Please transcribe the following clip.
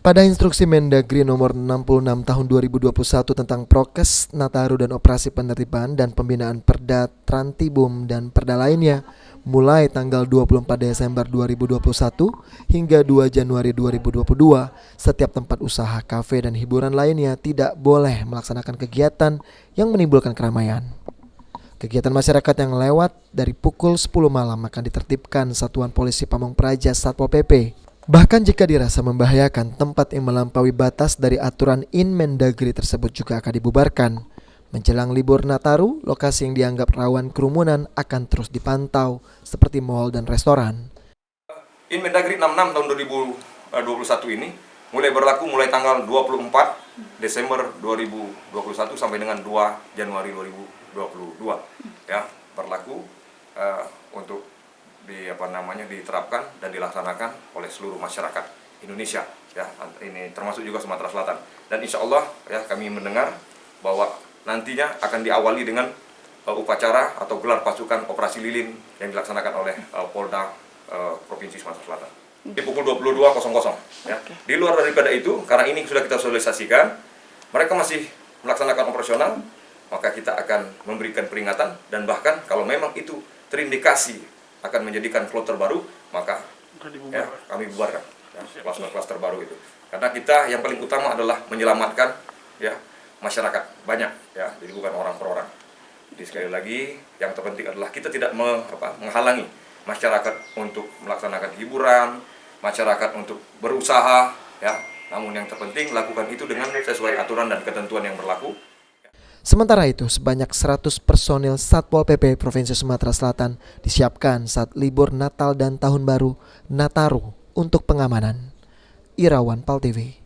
Pada instruksi Mendagri nomor 66 tahun 2021 tentang Prokes, Nataru dan Operasi Penertiban dan Pembinaan Perda Trantibum dan perda lainnya, mulai tanggal 24 Desember 2021 hingga 2 Januari 2022, setiap tempat usaha, kafe dan hiburan lainnya tidak boleh melaksanakan kegiatan yang menimbulkan keramaian. Kegiatan masyarakat yang lewat dari pukul 10 malam akan ditertibkan Satuan Polisi Pamong Praja Satpol PP. Bahkan jika dirasa membahayakan, tempat yang melampaui batas dari aturan Inmendagri tersebut juga akan dibubarkan. Menjelang libur Nataru, lokasi yang dianggap rawan kerumunan akan terus dipantau, seperti mal dan restoran. Inmendagri 66 tahun 2021 ini mulai berlaku mulai tanggal 24 Desember 2021 sampai dengan 2 Januari 2022. Ya, berlaku untuk diterapkan dan dilaksanakan oleh seluruh masyarakat Indonesia, ya, ini termasuk juga Sumatera Selatan. Dan insya Allah ya, kami mendengar bahwa nantinya akan diawali dengan upacara atau gelar pasukan operasi lilin yang dilaksanakan oleh Polda Provinsi Sumatera Selatan di pukul 22.00. Ya. Di luar daripada itu, karena ini sudah kita sosialisasikan, mereka masih melaksanakan operasional, maka kita akan memberikan peringatan, dan bahkan kalau memang itu terindikasi akan menjadikan kloter baru, maka ya, kami bubarkan ya, kluster baru itu. Karena kita yang paling utama adalah menyelamatkan ya masyarakat banyak, ya, jadi bukan orang per orang. Jadi sekali lagi yang terpenting adalah kita tidak menghalangi masyarakat untuk melaksanakan hiburan, masyarakat untuk berusaha, ya. Namun yang terpenting lakukan itu dengan sesuai aturan dan ketentuan yang berlaku. Sementara itu, sebanyak 100 personil Satpol PP Provinsi Sumatera Selatan disiapkan saat libur Natal dan Tahun Baru Nataru untuk pengamanan. Irawan Pal TV.